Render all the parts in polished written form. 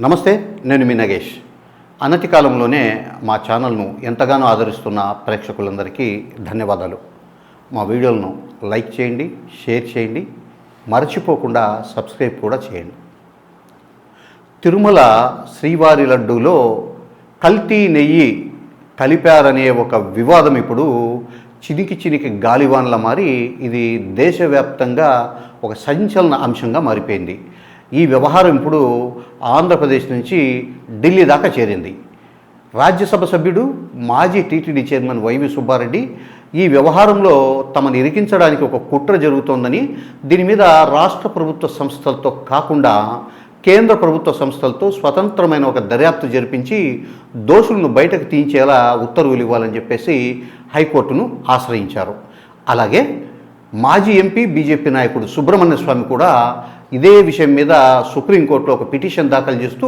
నమస్తే, నేను మీ నగేష్. అనతి కాలంలోనే మా ఛానల్ను ఎంతగానో ఆదరిస్తున్న ప్రేక్షకులందరికీ ధన్యవాదాలు. మా వీడియోలను లైక్ చేయండి, షేర్ చేయండి, మర్చిపోకుండా సబ్స్క్రైబ్ కూడా చేయండి. తిరుమల శ్రీవారి లడ్డూలో కల్తీ నెయ్యి కలిపారనే ఒక వివాదం ఇప్పుడు చినికి గాలివాన్లా మారి ఇది దేశవ్యాప్తంగా ఒక సంచలన అంశంగా మారిపోయింది. ఈ వ్యవహారం ఇప్పుడు ఆంధ్రప్రదేశ్ నుంచి ఢిల్లీ దాకా చేరింది. రాజ్యసభ సభ్యుడు మాజీ టీటీడీ చైర్మన్ వైవి సుబ్బారెడ్డి ఈ వ్యవహారంలో తమను ఇరికించడానికి ఒక కుట్ర జరుగుతోందని, దీని మీద రాష్ట్ర ప్రభుత్వ సంస్థలతో కాకుండా కేంద్ర ప్రభుత్వ సంస్థలతో స్వతంత్రమైన ఒక దర్యాప్తు జరిపించి దోషులను బయటకు తీయించేలా ఉత్తర్వులు ఇవ్వాలని చెప్పేసి హైకోర్టును ఆశ్రయించారు. అలాగే మాజీ ఎంపీ బీజేపీ నాయకుడు సుబ్రహ్మణ్య స్వామి కూడా ఇదే విషయం మీద సుప్రీంకోర్టులో ఒక పిటిషన్ దాఖలు చేస్తూ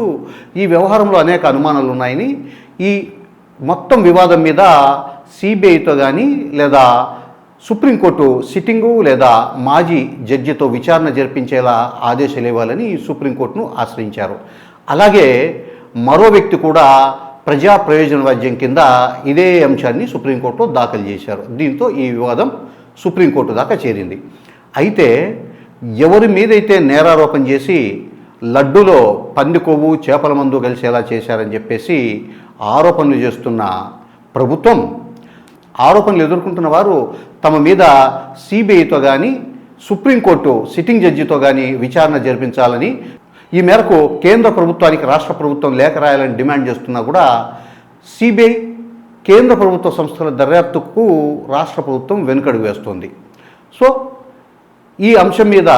ఈ వ్యవహారంలో అనేక అనుమానాలు ఉన్నాయని, ఈ మొత్తం వివాదం మీద సిబిఐతో కానీ లేదా సుప్రీంకోర్టు సిట్టింగు లేదా మాజీ జడ్జితో విచారణ జరిపించేలా ఆదేశాలు ఇవ్వాలని సుప్రీంకోర్టును ఆశ్రయించారు. అలాగే మరో వ్యక్తి కూడా ప్రజా ప్రయోజన వాద్యం కింద ఇదే అంశాన్ని సుప్రీంకోర్టులో దాఖలు చేశారు. దీంతో ఈ వివాదం సుప్రీంకోర్టు దాకా చేరింది. అయితే ఎవరి మీదైతే నేరారోపణ చేసి లడ్డులో పంది కొవ్వు చేపల మందు కలిసేలా చేశారని చెప్పేసి ఆరోపణలు చేస్తున్న ప్రభుత్వం, ఆరోపణలు ఎదుర్కొంటున్న వారు తమ మీద సిబిఐతో కానీ సుప్రీంకోర్టు సిట్టింగ్ జడ్జితో కానీ విచారణ జరిపించాలని, ఈ మేరకు కేంద్ర ప్రభుత్వానికి రాష్ట్ర ప్రభుత్వం లేఖ రాయాలని డిమాండ్ చేస్తున్నా కూడా సిబిఐ కేంద్ర ప్రభుత్వ సంస్థల దర్యాప్తుకు రాష్ట్ర ప్రభుత్వం వెనుకడుగు వేస్తోంది. సో ఈ అంశం మీద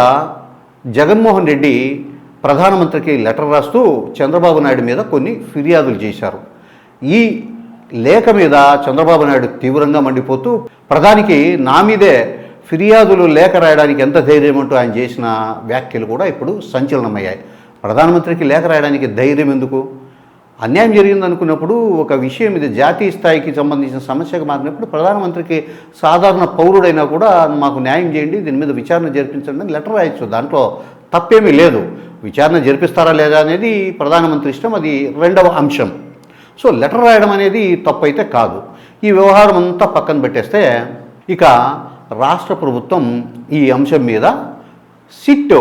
జగన్మోహన్ రెడ్డి ప్రధానమంత్రికి లెటర్ రాస్తూ చంద్రబాబు నాయుడు మీద కొన్ని ఫిర్యాదులు చేశారు. ఈ లేఖ మీద చంద్రబాబు నాయుడు తీవ్రంగా మండిపోతూ ప్రధానికి నా మీదే ఫిర్యాదులు లేఖ రాయడానికి ఎంత ధైర్యం అంటూ ఆయన చేసిన వ్యాఖ్యలు కూడా ఇప్పుడు సంచలనమయ్యాయి. ప్రధానమంత్రికి లేఖ రాయడానికి ధైర్యం ఎందుకు? అన్యాయం జరిగిందనుకున్నప్పుడు, ఒక విషయం ఇది జాతీయ స్థాయికి సంబంధించిన సమస్యగా మారినప్పుడు ప్రధానమంత్రికి సాధారణ పౌరుడైనా కూడా మాకు న్యాయం చేయండి, దీని మీద విచారణ జరిపించండి అని లెటర్ రాయొచ్చు. దాంట్లో తప్పేమీ లేదు. విచారణ జరిపిస్తారా లేదా అనేది ప్రధానమంత్రి ఇష్టం, అది రెండవ అంశం. సో లెటర్ రాయడం అనేది తప్పు అయితే కాదు. ఈ వ్యవహారం అంతా పక్కన పెట్టేస్తే ఇక రాష్ట్ర ప్రభుత్వం ఈ అంశం మీద సిట్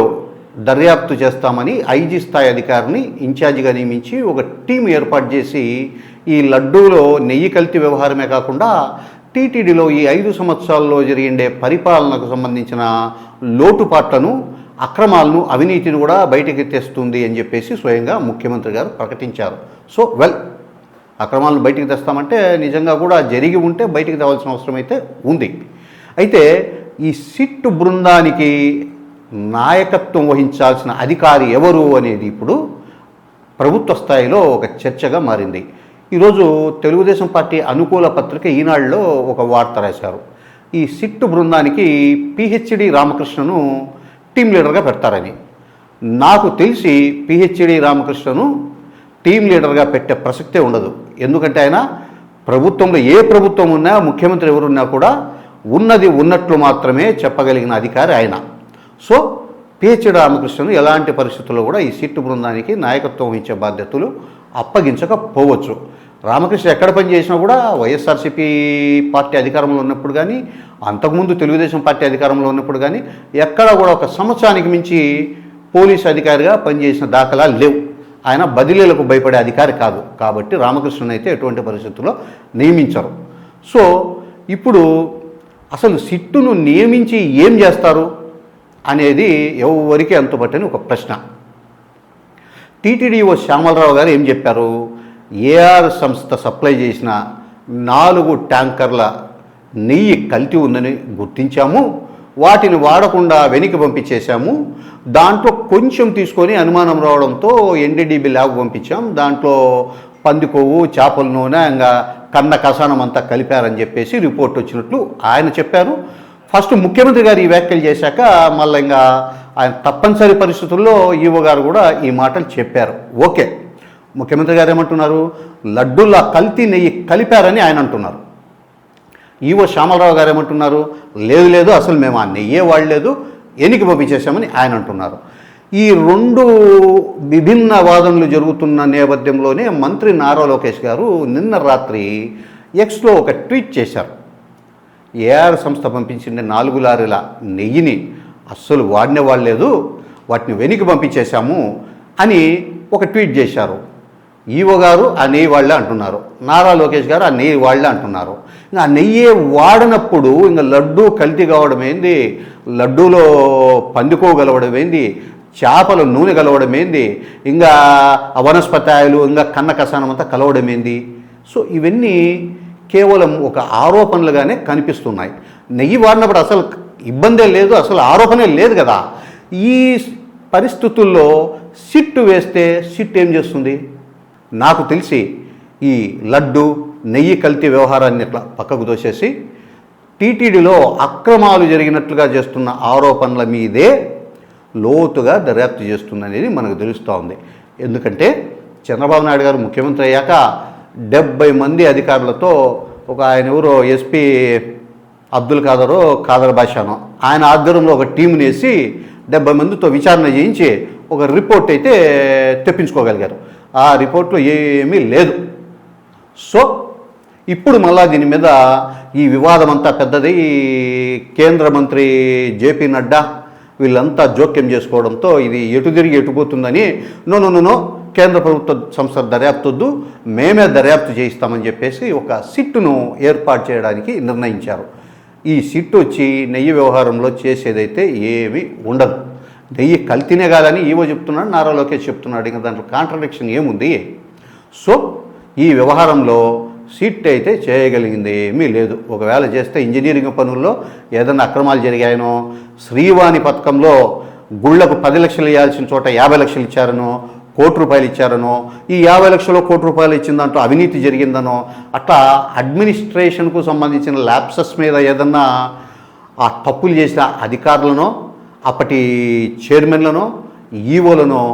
దర్యాప్తు చేస్తామని ఐజీ స్థాయి అధికారిని ఇన్ఛార్జిగా నియమించి ఒక టీం ఏర్పాటు చేసి ఈ లడ్డూలో నెయ్యి కల్తీ వ్యవహారమే కాకుండా టీటీడీలో ఈ 5 సంవత్సరాల్లో జరిగే పరిపాలనకు సంబంధించిన లోటుపాట్లను, అక్రమాలను, అవినీతిని కూడా బయటికి తెస్తుంది అని చెప్పేసి స్వయంగా ముఖ్యమంత్రి గారు ప్రకటించారు. సో అక్రమాలను బయటికి తెస్తామంటే నిజంగా కూడా జరిగి ఉంటే బయటికి తేవాల్సిన అవసరం అయితే ఉంది. అయితే ఈ సిట్ బృందానికి నాయకత్వం వహించాల్సిన అధికారి ఎవరు అనేది ఇప్పుడు ప్రభుత్వ స్థాయిలో ఒక చర్చగా మారింది. ఈరోజు తెలుగుదేశం పార్టీ అనుకూల పత్రిక ఈనాడులో ఒక వార్త రాశారు. ఈ సిట్ బృందానికి పిహెచ్డి రామకృష్ణను టీం లీడర్గా పెడతారని. నాకు తెలిసి పిహెచ్డి రామకృష్ణను టీం లీడర్గా పెట్టే ప్రసక్తే ఉండదు. ఎందుకంటే ఆయన ప్రభుత్వంలో ఏ ప్రభుత్వం ఉన్నా, ముఖ్యమంత్రి ఎవరున్నా కూడా ఉన్నది ఉన్నట్లు మాత్రమే చెప్పగలిగిన అధికారి ఆయన. సో పిహెచ్డి రామకృష్ణను ఎలాంటి పరిస్థితుల్లో కూడా ఈ సిట్ బృందానికి నాయకత్వం వహించే బాధ్యతలు అప్పగించకపోవచ్చు. రామకృష్ణ ఎక్కడ పనిచేసినా కూడా వైఎస్ఆర్సీపీ పార్టీ అధికారంలో ఉన్నప్పుడు కానీ, అంతకుముందు తెలుగుదేశం పార్టీ అధికారంలో ఉన్నప్పుడు కానీ ఎక్కడ కూడా ఒక సంవత్సరానికి మించి పోలీసు అధికారిగా పనిచేసిన దాఖలాలు లేవు. ఆయన బదిలీలకు భయపడే అధికారి కాదు. కాబట్టి రామకృష్ణన్ అయితే ఎటువంటి పరిస్థితుల్లో నియమించరు. సో ఇప్పుడు అసలు సిట్టును నియమించి ఏం చేస్తారు అనేది ఎవరికి అంతుపట్టని ఒక ప్రశ్న. టీటీడీఓ శ్యామలరావు గారు ఏం చెప్పారు? ఏఆర్ సంస్థ సప్లై చేసిన 4 ట్యాంకర్ల నెయ్యి కల్తీ ఉందని గుర్తించాము, వాటిని వాడకుండా వెనక్కి పంపించేశాము, దాంట్లో కొంచెం తీసుకొని అనుమానం రావడంతో ఎన్డీడీబీ ల్యాబ్ పంపించాం, దాంట్లో పంది కొవ్వు, చేపల నూనె, ఇంకా కన్న కసానం అంతా కలిపారని చెప్పేసి రిపోర్ట్ వచ్చినట్లు ఆయన చెప్పారు. ఫస్ట్ ముఖ్యమంత్రి గారు ఈ వ్యాఖ్యలు చేశాక మళ్ళీ ఇంకా ఆయన తప్పనిసరి పరిస్థితుల్లో ఈవో గారు కూడా ఈ మాటలు చెప్పారు. ఓకే, ముఖ్యమంత్రి గారు ఏమంటున్నారు? లడ్డూల కల్తీ నెయ్యి కలిపారని ఆయన అంటున్నారు. ఈవో శ్యామలరావు గారు ఏమంటున్నారు? లేదు, అసలు మేము ఆ నెయ్యే వాడలేదు, ఎన్నికి పంపించేశామని ఆయన అంటున్నారు. ఈ రెండు విభిన్న వాదనలు జరుగుతున్న నేపథ్యంలోనే మంత్రి నారా లోకేష్ గారు నిన్న రాత్రి ఎక్స్లో ఒక ట్వీట్ చేశారు. ఏఆర్ సంస్థ పంపించిన 4 లారీల నెయ్యిని అస్సలు వాడలేదు, వాటిని వెనక్కి పంపించేశాము అని ఒక ట్వీట్ చేశారు. ఈవో గారు ఆ నెయ్యి వాళ్ళే అంటున్నారు, నారా లోకేష్ గారు ఆ నెయ్యి వాళ్ళే అంటున్నారు. ఇంకా ఆ నెయ్యే వాడినప్పుడు ఇంకా లడ్డూ కల్తీ కావడం ఏంది, లడ్డూలో పందికో కలవడం ఏంది, చేపల నూనె కలవడం ఏంది, ఇంకా వనస్పతి ఆయిలు ఇంకా కన్న కసానం అంతా కలవడం ఏంది. సో ఇవన్నీ కేవలం ఒక ఆరోపణలుగానే కనిపిస్తున్నాయి. నెయ్యి వాడినప్పుడు అసలు ఇబ్బందే లేదు, అసలు ఆరోపణే లేదు కదా. ఈ పరిస్థితుల్లో సిట్టు వేస్తే సిట్ ఏం చేస్తుంది? నాకు తెలిసి ఈ లడ్డు నెయ్యి కల్తీ వ్యవహారాన్ని ఇట్లా పక్కకు దోసేసి టీటీడీలో అక్రమాలు జరిగినట్లుగా చేస్తున్న ఆరోపణల మీదే లోతుగా దర్యాప్తు చేస్తుందనేది మనకు తెలుస్తూ ఉంది. ఎందుకంటే చంద్రబాబు నాయుడు గారు ముఖ్యమంత్రి అయ్యాక 70 మంది అధికారులతో ఒక ఆయన ఎవరో ఎస్పీ అబ్దుల్ ఖాదర్ బాషానో ఆయన ఆధ్వర్యంలో ఒక టీంని వేసి 70 మందితో విచారణ చేయించి ఒక రిపోర్ట్ అయితే తెప్పించుకోగలిగారు. ఆ రిపోర్ట్లో ఏమీ లేదు. సో ఇప్పుడు మళ్ళా దీని మీద ఈ వివాదం అంతా పెద్దది. కేంద్ర మంత్రి జేపీ నడ్డా వీళ్ళంతా జోక్యం చేసుకోవడంతో ఇది ఎటు తిరిగి ఎటుపోతుందని నో కేంద్ర ప్రభుత్వ సంస్థ దర్యాప్తొద్దు, మేమే దర్యాప్తు చేయిస్తామని చెప్పేసి ఒక సిట్టును ఏర్పాటు చేయడానికి నిర్ణయించారు. ఈ సిట్టు వచ్చి నెయ్యి వ్యవహారంలో చేసేదైతే ఏమీ ఉండదు. నెయ్యి కల్తీనే కాదని ఈవో చెప్తున్నాడు, నారా లోకేష్ చెప్తున్నాడు. ఇంకా దాంట్లో కాంట్రడిక్షన్ ఏముంది? సో ఈ వ్యవహారంలో సిట్ అయితే చేయగలిగింది ఏమీ లేదు. ఒకవేళ చేస్తే ఇంజనీరింగ్ పనుల్లో ఏదైనా అక్రమాలు జరిగాయనో, శ్రీవాణి పథకంలో గుళ్లకు 10 లక్షలు ఇవ్వాల్సిన చోట 50 లక్షలు ఇచ్చారనో, ₹1,00,00,000 ఇచ్చారనో, ఈ 50 లక్షలు ₹1,00,00,000 ఇచ్చిన దాంట్లో అవినీతి జరిగిందనో, అట్లా అడ్మినిస్ట్రేషన్కు సంబంధించిన ల్యాప్సెస్ మీద ఏదన్నా ఆ తప్పులు చేసిన అధికారులనో, అప్పటి చైర్మన్లనో, ఈవోలనో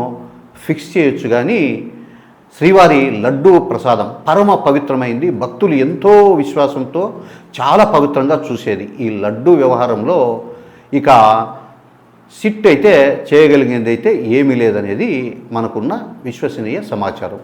ఫిక్స్ చేయొచ్చు. కానీ శ్రీవారి లడ్డూ ప్రసాదం పరమ పవిత్రమైంది, భక్తులు ఎంతో విశ్వాసంతో చాలా పవిత్రంగా చూసేది. ఈ లడ్డూ వ్యవహారంలో ఇక సిట్ అయితే చేయగలిగింది అయితే ఏమీ లేదనేది మనకున్న విశ్వసనీయ సమాచారం.